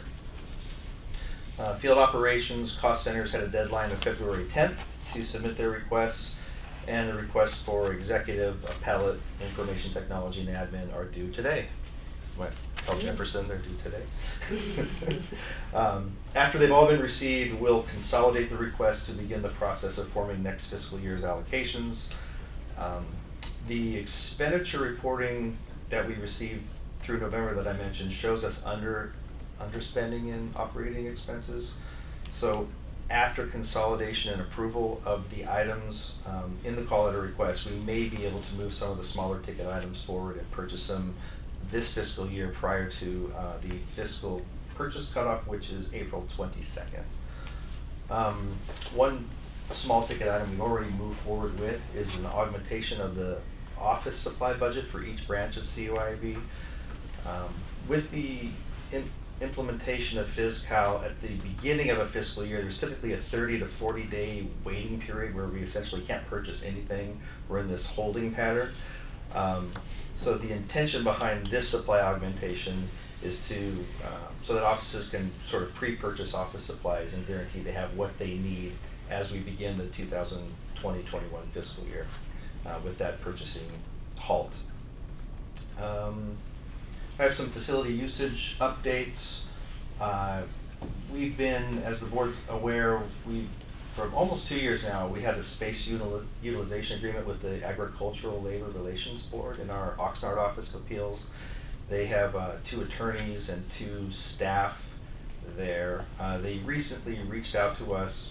Speaker 10: Field operations cost centers had a deadline of February 10th to submit their requests, and the requests for executive, appellate, information technology, and admin are due today. Tell Jefferson they're due today. After they've all been received, we'll consolidate the requests to begin the process of forming next fiscal year's allocations. The expenditure reporting that we received through November that I mentioned shows us underspending in operating expenses. So after consolidation and approval of the items in the call letter request, we may be able to move some of the smaller ticket items forward and purchase them this fiscal year prior to the fiscal purchase cutoff, which is April 22nd. One small ticket item we've already moved forward with is an augmentation of the office supply budget for each branch of CUIAB. With the implementation of FisCal at the beginning of a fiscal year, there's typically a 30 to 40 day waiting period where we essentially can't purchase anything. We're in this holding pattern. So the intention behind this supply augmentation is to, so that offices can sort of pre-purchase office supplies and guarantee they have what they need as we begin the 2020-21 fiscal year with that purchasing halt. I have some facility usage updates. We've been, as the board's aware, for almost 2 years now, we had a space utilization agreement with the Agricultural Labor Relations Board in our Oxnard Office of Appeals. They have 2 attorneys and 2 staff there. They recently reached out to us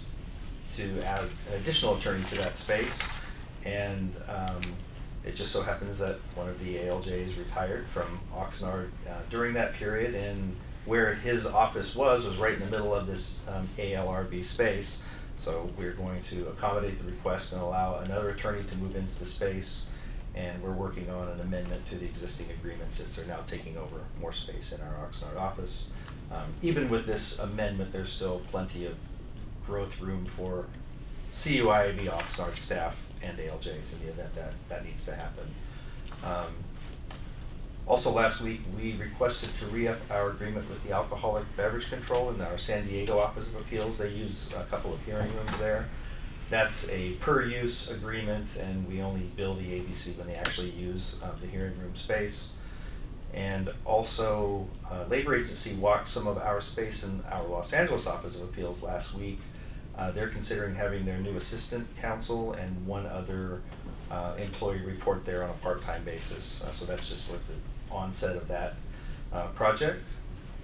Speaker 10: to add an additional attorney to that space, and it just so happens that one of the ALJs retired from Oxnard during that period, and where his office was right in the middle of this ALRB space. So we're going to accommodate the request and allow another attorney to move into the space, and we're working on an amendment to the existing agreement since they're now taking over more space in our Oxnard office. Even with this amendment, there's still plenty of growth room for CUIAB Oxnard staff and ALJs in the event that that needs to happen. Also last week, we requested to re-up our agreement with the Alcoholic Beverage Control in our San Diego Office of Appeals. They use a couple of hearing rooms there. That's a per-use agreement, and we only bill the ABC when they actually use the hearing room space. And also, Labor Agency walked some of our space in our Los Angeles Office of Appeals last week. They're considering having their new assistant counsel and one other employee report there on a part-time basis. So that's just with the onset of that project.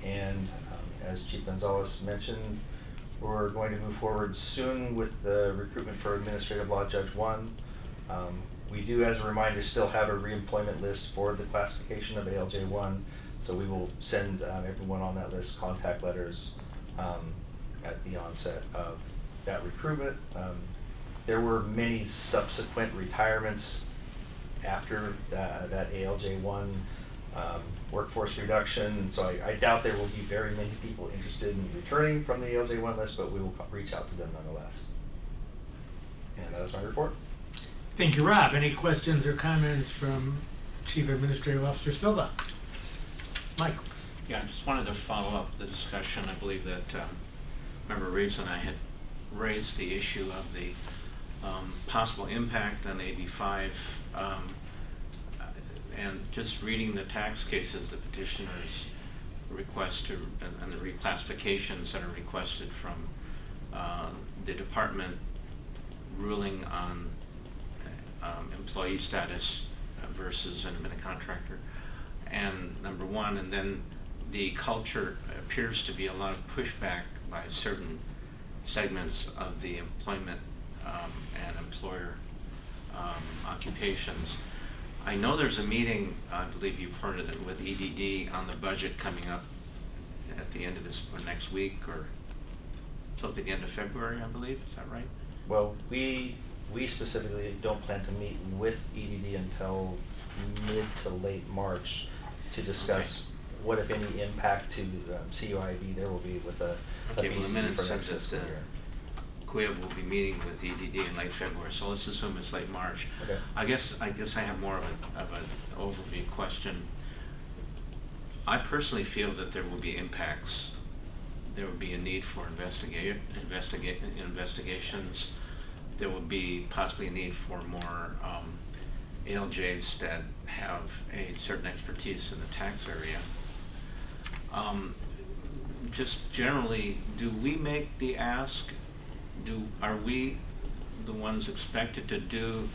Speaker 10: And as Chief Gonzalez mentioned, we're going to move forward soon with the recruitment for Administrative Law Judge 1. We do, as a reminder, still have a reemployment list for the classification of ALJ 1, so we will send everyone on that list contact letters at the onset of that recruitment. There were many subsequent retirements after that ALJ 1 workforce reduction, so I doubt there will be very many people interested in returning from the ALJ 1 list, but we will reach out to them nonetheless. And that is my report.
Speaker 1: Thank you, Rob. Any questions or comments from Chief Administrative Officer Silva? Mike?
Speaker 3: Yeah, I just wanted to follow up the discussion. I believe that Member Reeves and I had raised the issue of the possible impact on AB5, and just reading the tax cases, the petitioner's request to, and the reclassifications that are requested from the department ruling on employee status versus an independent contractor, and number one, and then the culture appears to be a lot of pushback by certain segments of the employment and employer occupations. I know there's a meeting, I believe you've heard of it, with EDD on the budget coming up at the end of this, or next week, or till the end of February, I believe. Is that right?
Speaker 10: Well, we specifically don't plan to meet with EDD until mid to late March to discuss what, if any, impact to CUIAB there will be with the
Speaker 3: Okay, well, the
Speaker 10: BCD
Speaker 3: minutes
Speaker 10: for
Speaker 3: said
Speaker 10: next
Speaker 3: that
Speaker 10: fiscal year.
Speaker 3: CUIAB will be meeting with EDD in late February, so let's assume it's late March.
Speaker 10: Okay.
Speaker 3: I guess I have more of an overview question. I personally feel that there will be impacts. There will be a need for investigations. There will be possibly a need for more ALJs that have a certain expertise in the tax area. Just generally, do we make the ask? Are we the ones expected to do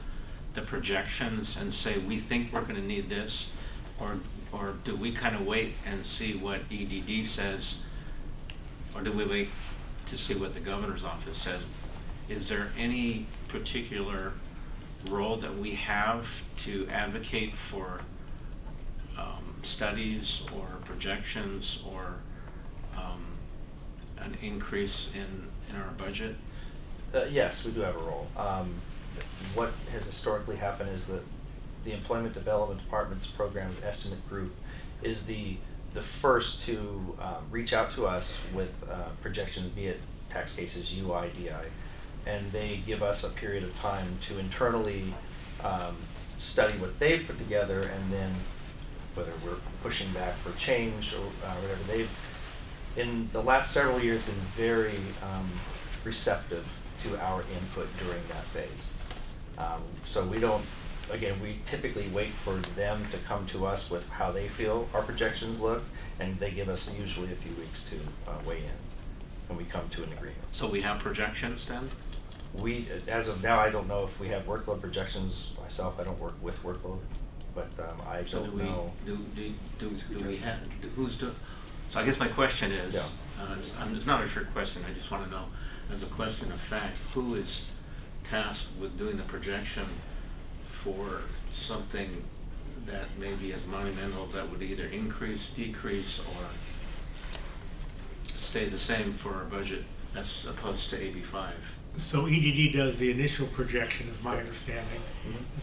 Speaker 3: the projections and say we think we're going to need this, or do we kind of wait and see what EDD says, or do we wait to see what the governor's office says? Is there any particular role that we have to advocate for studies or projections or an increase in our budget?
Speaker 10: Yes, we do have a role. What has historically happened is that the Employment Development Department's Programs Estimate Group is the first to reach out to us with projections, be it tax cases, UI, DI, and they give us a period of time to internally study what they've put together, and then whether we're pushing back for change or whatever, they've, in the last several years, been very receptive to our input during that phase. So we don't, again, we typically wait for them to come to us with how they feel our projections look, and they give us usually a few weeks to weigh in, and we come to an agreement.
Speaker 3: So we have projections then?
Speaker 10: We, as of now, I don't know if we have workload projections myself. I don't work with workload, but I
Speaker 3: So
Speaker 10: don't know.
Speaker 3: do we have, who's doing? So I guess my question is,
Speaker 10: Yeah.
Speaker 3: It's not a trick question, I just want to know, as a question of fact, who is tasked with doing the projection for something that may be as monumental that would either increase, decrease, or stay the same for our budget as opposed to AB5?
Speaker 1: So EDD does the initial projection, is my understanding.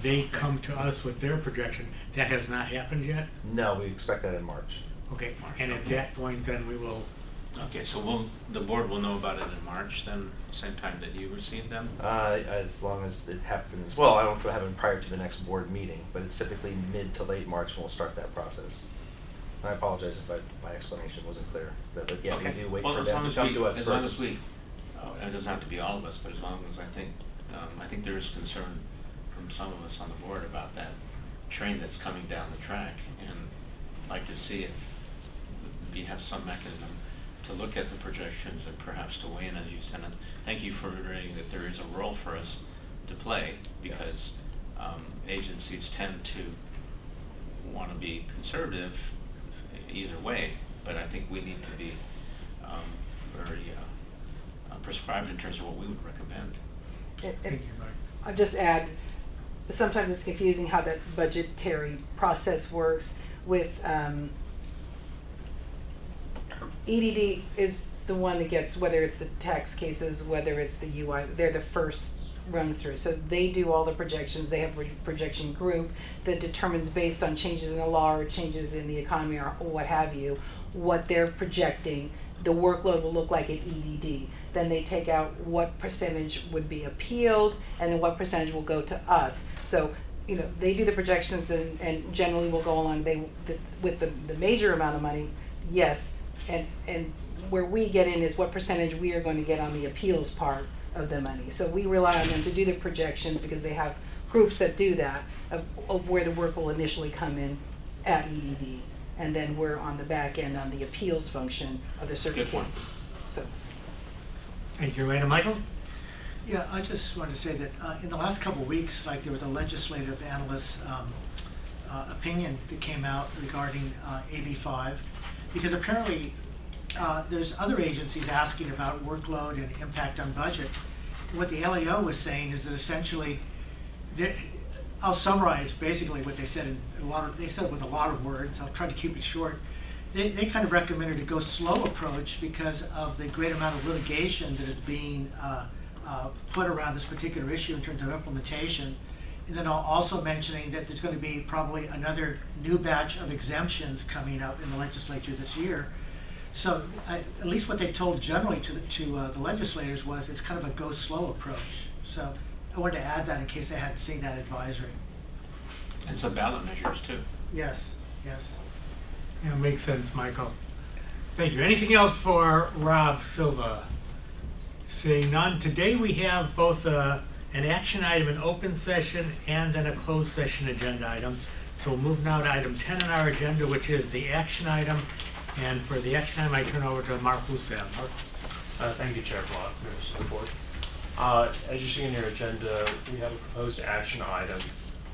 Speaker 1: They come to us with their projection. That has not happened yet?
Speaker 10: No, we expect that in March.
Speaker 1: Okay, and at that point, then we will,
Speaker 3: Okay, so the board will know about it in March then, same time that you receive them?
Speaker 10: As long as it happens, well, I don't know if it happens prior to the next board meeting, but it's typically mid to late March when we'll start that process. And I apologize if my explanation wasn't clear, but yeah, we
Speaker 3: Okay.
Speaker 10: do wait
Speaker 3: Well,
Speaker 10: for
Speaker 3: as
Speaker 10: them
Speaker 3: long
Speaker 10: to
Speaker 3: as
Speaker 10: come
Speaker 3: we-
Speaker 10: to us
Speaker 3: As long as
Speaker 10: first.
Speaker 3: we, it doesn't have to be all of us, but as long as I think there is concern from some of us on the board about that train that's coming down the track, and I'd like to see if we have some mechanism to look at the projections and perhaps to weigh in, as you said. And thank you for reiterating that there is a role for us to play, because agencies tend to want to be conservative either way, but I think we need to be very prescribed in terms of what we would recommend.
Speaker 1: thank you, Mike.
Speaker 5: I'll just add, sometimes it's confusing how that budgetary process works with, EDD is the one that gets, whether it's the tax cases, whether it's the UI, they're the first run through. So they do all the projections, they have a projection group that determines based on changes in the law or changes in the economy or what have you, what they're projecting the workload will look like at EDD. Then they take out what percentage would be appealed and then what percentage will go to us. So, you know, they do the projections and generally will go along, with the major amount of money, yes. And where we get in is what percentage we are going to get on the appeals part of the money. So we rely on them to do the projections because they have groups that do that of where the work will initially come in at EDD. And then we're on the back end on the appeals function of the circuit
Speaker 3: Good point.
Speaker 5: cases. So.
Speaker 1: Thank you, Rena. Michael?
Speaker 4: Yeah, I just wanted to say that in the last couple of weeks, like there was a legislative analyst opinion that came out regarding AB5, because apparently there's other agencies asking about workload and impact on budget. What the LAO was saying is that essentially, I'll summarize basically what they said they said it with a lot of words. I'll try to keep it short. They kind of recommended a go slow approach because of the great amount of litigation that is being put around this particular issue in terms of implementation. And then also mentioning that there's going to be probably another new batch of exemptions coming up in the legislature this year. So at least what they told generally to the legislators was it's kind of a go slow approach. So I wanted to add that in case they hadn't seen that advisory.
Speaker 3: And some ballot measures too.
Speaker 4: Yes, yes.
Speaker 1: Yeah, makes sense, Michael. Thank you. Anything else for Rob Silva? Seeing none, today we have both an action item in open session and then a closed session agenda item. So we'll move now to item 10 on our agenda, which is the action item. And for the action item, I turn over to Mark Husam. Mark?
Speaker 11: Thank you, Chair Block, members of the board. As you see in your agenda, we have a proposed action item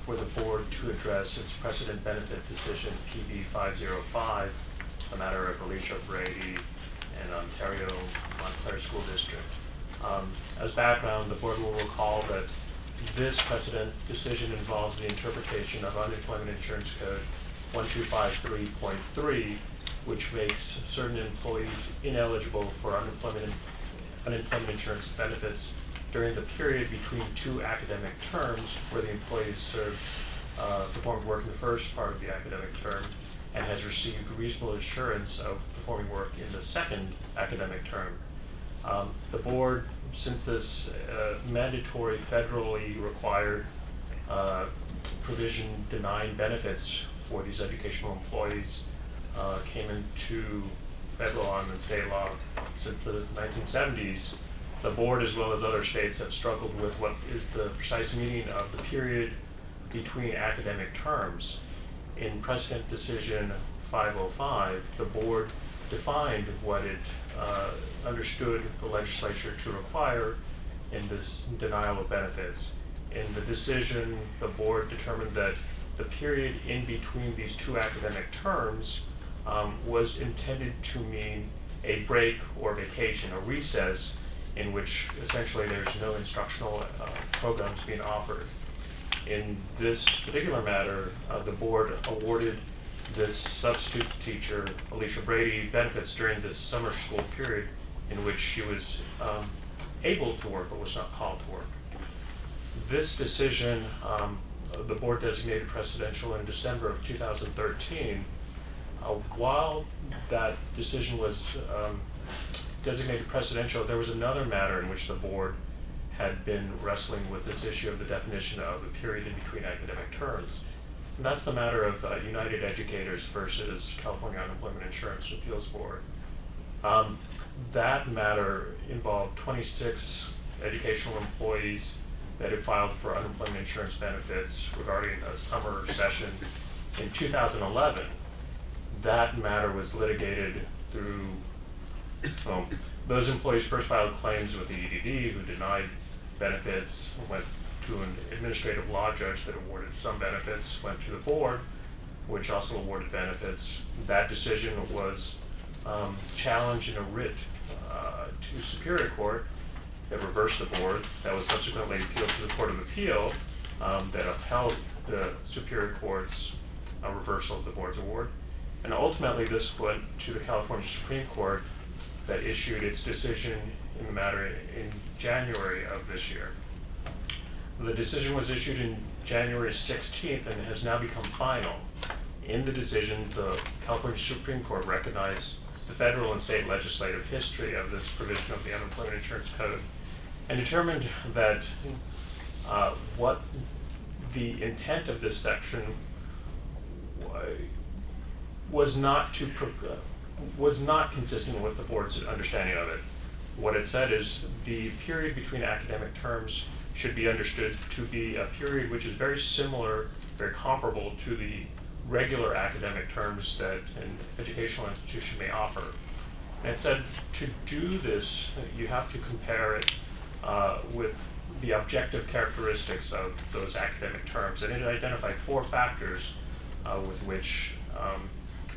Speaker 11: for the board to address its precedent benefit decision PB 505, the matter of Alicia Brady and Ontario Montclair School District. As background, the board will recall that this precedent decision involves the interpretation of Unemployment Insurance Code 1253.3, which makes certain employees ineligible for unemployment insurance benefits during the period between two academic terms where the employee has performed work in the first part of the academic term and has received reasonable assurance of performing work in the second academic term. The board, since this mandatory federally required provision denying benefits for these educational employees came into federal law and state law since the 1970s, the board as well as other states have struggled with what is the precise meaning of the period between academic terms. In Precedent Decision 505, the board defined what it understood the legislature to require in this denial of benefits. In the decision, the board determined that the period in between these two academic terms was intended to mean a break or vacation, a recess, in which essentially there's no instructional programs being offered. In this particular matter, the board awarded this substitute teacher, Alicia Brady, benefits during this summer school period in which she was able to work but was not called to work. This decision, the board designated precedential in December of 2013. While that decision was designated precedential, there was another matter in which the board had been wrestling with this issue of the definition of the period in between academic terms. And that's the matter of United Educators versus California Unemployment Insurance Appeals Board. That matter involved 26 educational employees that had filed for unemployment insurance benefits regarding a summer session in 2011. That matter was litigated through those employees first filed claims with the EDD, who denied benefits, went to an administrative law judge that awarded some benefits, went to the board, which also awarded benefits. That decision was challenged in a writ to Superior Court that reversed the board. That was subsequently appealed to the Court of Appeal that upheld the Superior Court's reversal of the board's award. And ultimately this went to the California Supreme Court that issued its decision in the matter in January of this year. The decision was issued in January 16th and has now become final. In the decision, the California Supreme Court recognized the federal and state legislative history of this provision of the Unemployment Insurance Code and determined that what the intent of this section was not consistent with the board's understanding of it. What it said is the period between academic terms should be understood to be a period which is very similar, very comparable to the regular academic terms that an educational institution may offer. And it said to do this, you have to compare it with the objective characteristics of those academic terms. And it identified 4 factors with which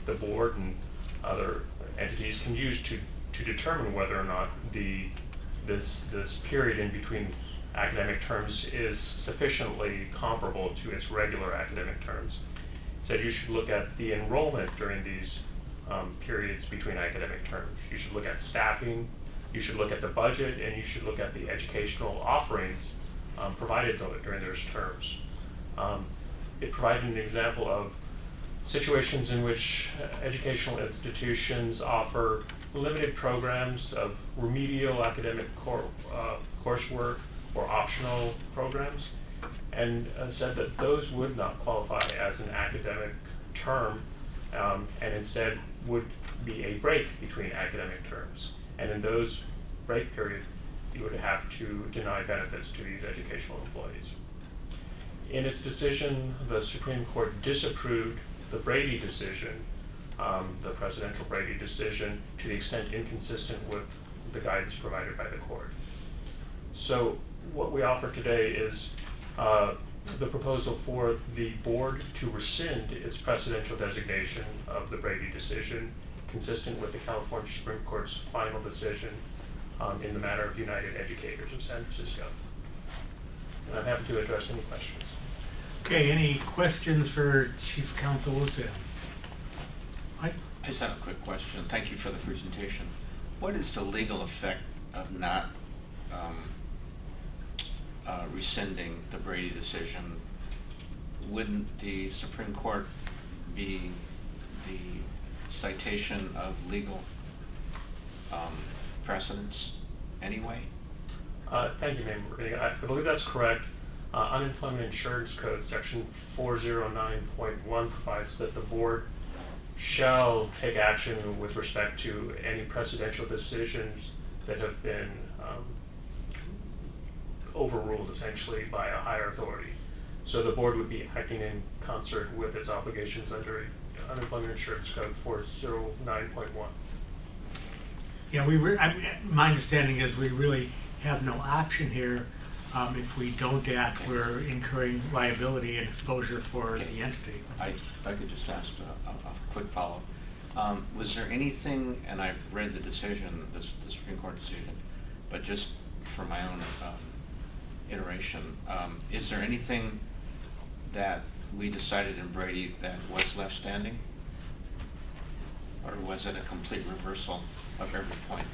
Speaker 11: the board and other entities can use to determine whether or not this period in between academic terms is sufficiently comparable to its regular academic terms. It said you should look at the enrollment during these periods between academic terms. You should look at staffing, you should look at the budget, and you should look at the educational offerings provided during those terms. It provided an example of situations in which educational institutions offer limited programs of remedial academic coursework or optional programs, and said that those would not qualify as an academic term and instead would be a break between academic terms. And in those break periods, you would have to deny benefits to these educational employees. In its decision, the Supreme Court disapproved the Brady decision, the presidential Brady decision, to the extent inconsistent with the guidance provided by the court. So what we offer today is the proposal for the board to rescind its precedential designation of the Brady decision, consistent with the California Supreme Court's final decision in the matter of United Educators of San Francisco. And I'm happy to address any questions.
Speaker 1: Okay, any questions for Chief Counsel Wilson? Mike?
Speaker 3: I just have a quick question. Thank you for the presentation. What is the legal effect of not rescinding the Brady decision? Wouldn't the Supreme Court be the citation of legal precedents anyway?
Speaker 11: Thank you, ma'am. I believe that's correct. Unemployment Insurance Code, section 409.1 provides that the board shall take action with respect to any precedential decisions that have been overruled essentially by a higher authority. So the board would be acting in concert with its obligations under Unemployment Insurance Code 409.1.
Speaker 1: Yeah, my understanding is we really have no option here. If we don't act, we're incurring liability and exposure for the entity.
Speaker 3: If I could just ask a quick follow-up. Was there anything, and I've read the decision, the Supreme Court decision, but just for my own iteration, is there anything that we decided in Brady that was left standing? Or was it a complete reversal of every point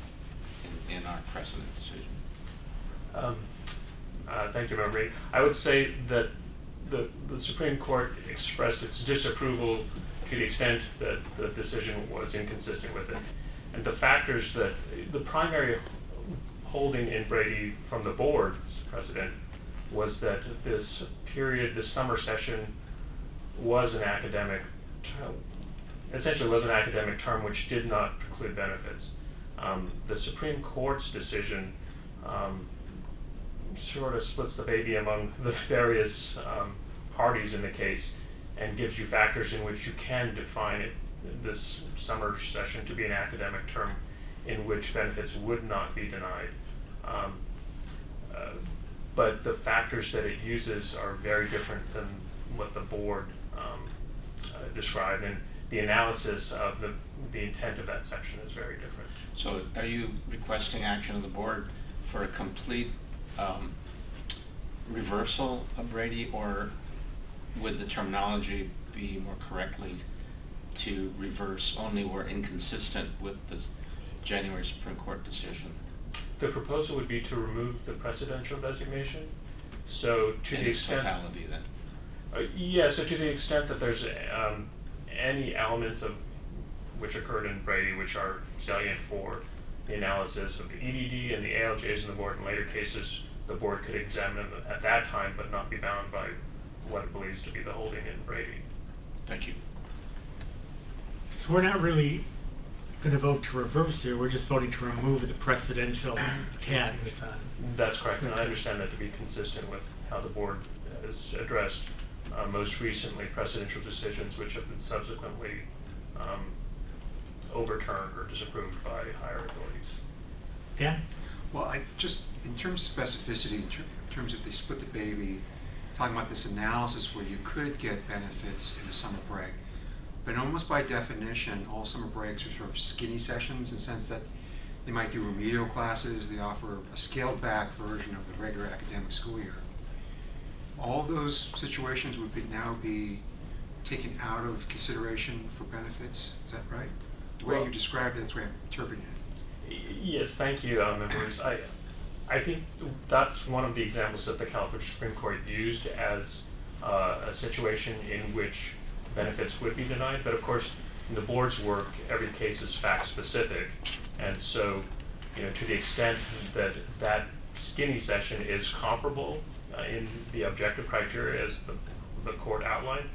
Speaker 3: in our precedent decision?
Speaker 11: Thank you, Member Reed. I would say that the Supreme Court expressed its disapproval to the extent that the decision was inconsistent with it. And the factors that, the primary holding in Brady from the board's precedent was that this period, this summer session, was an academic term, essentially was an academic term which did not preclude benefits. The Supreme Court's decision sort of splits the baby among the various parties in the case and gives you factors in which you can define it, this summer session, to be an academic term in which benefits would not be denied. But the factors that it uses are very different than what the board described, and the analysis of the intent of that section is very different.
Speaker 3: So are you requesting action of the board for a complete reversal of Brady, or would the terminology be more correctly to reverse only where inconsistent with the January Supreme Court decision?
Speaker 11: The proposal would be to remove the precedential designation. So to
Speaker 3: In
Speaker 11: the
Speaker 3: its
Speaker 11: extent,
Speaker 3: totality then?
Speaker 11: yeah, so to the extent that there's any elements of which occurred in Brady which are salient for the analysis of the EDD and the ALJs and the board in later cases, the board could examine them at that time but not be bound by what it believes to be the holding in Brady.
Speaker 3: Thank you.
Speaker 1: So we're not really going to vote to reverse here, we're just voting to remove the precedential tag that's on.
Speaker 11: That's correct, and I understand that to be consistent with how the board has addressed most recently precedential decisions which have been subsequently overturned or disapproved by higher authorities.
Speaker 1: Dan?
Speaker 6: Well, I just, in terms of specificity, in terms of they split the baby, talking about this analysis where you could get benefits in the summer break, but almost by definition, all summer breaks are sort of skinny sessions in the sense that they might do remedial classes, they offer a scaled back version of the regular academic school year. All those situations would now be taken out of consideration for benefits, is that right? The way you described it, that's the way I'm interpreting it.
Speaker 11: Yes, thank you, members. I think that's one of the examples that the California Supreme Court used as a situation in which benefits would be denied, but of course in the board's work every case is fact specific, and so to the extent that that skinny session is comparable in the objective criteria as the court outlined,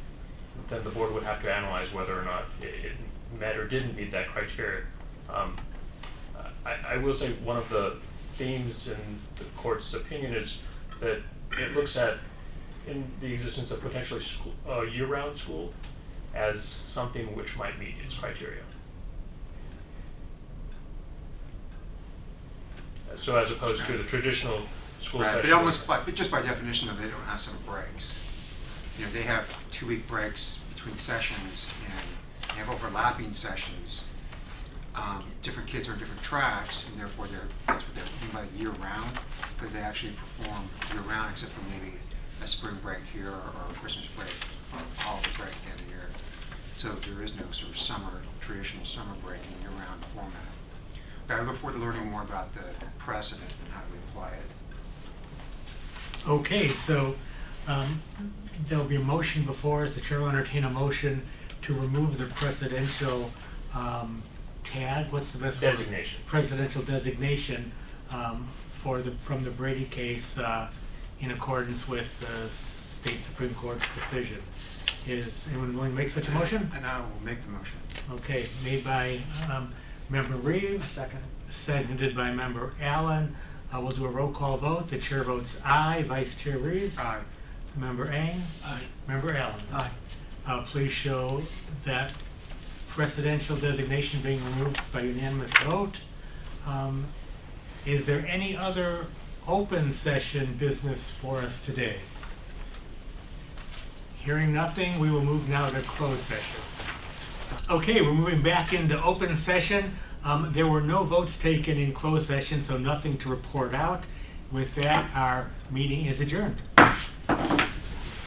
Speaker 11: then the board would have to analyze whether or not it met or didn't meet that criteria. I will say one of the themes in the court's opinion is that it looks at in the existence of potentially year-round school as something which might meet its criteria. So as opposed to the traditional school
Speaker 6: Right,
Speaker 11: session.
Speaker 6: but almost but just by definition, though, they don't have summer breaks. They have 2-week breaks between sessions, and they have overlapping sessions. Different kids are in different tracks, and therefore that's what they're mean by year-round, because they actually perform year-round, except for maybe a spring break here or a Christmas break or a holiday break at the end of the year. So there is no sort of traditional summer break in year-round format. But I look forward to learning more about the precedent and how we apply it.
Speaker 1: Okay, so there'll be a motion before us. The chair will entertain a motion to remove the precedential tag. What's the best word?
Speaker 11: Designation.
Speaker 1: Presidential designation from the Brady case in accordance with the state Supreme Court's decision. Is anyone willing to make such a motion?
Speaker 6: And I will make the motion.
Speaker 1: Okay, made by Member Reeves.
Speaker 4: Second.
Speaker 1: Seconded by Member Allen. We'll do a roll call vote. The chair votes aye. Vice Chair Reeves.
Speaker 6: Aye.
Speaker 1: Member Eng.
Speaker 4: Aye.
Speaker 1: Member Allen.
Speaker 4: Aye.
Speaker 1: Please show that precedential designation being removed by unanimous vote. Is there any other open session business for us today? Hearing nothing, we will move now to closed session. Okay, we're moving back into open session. There were no votes taken in closed session, so nothing to report out. With that, our meeting is adjourned.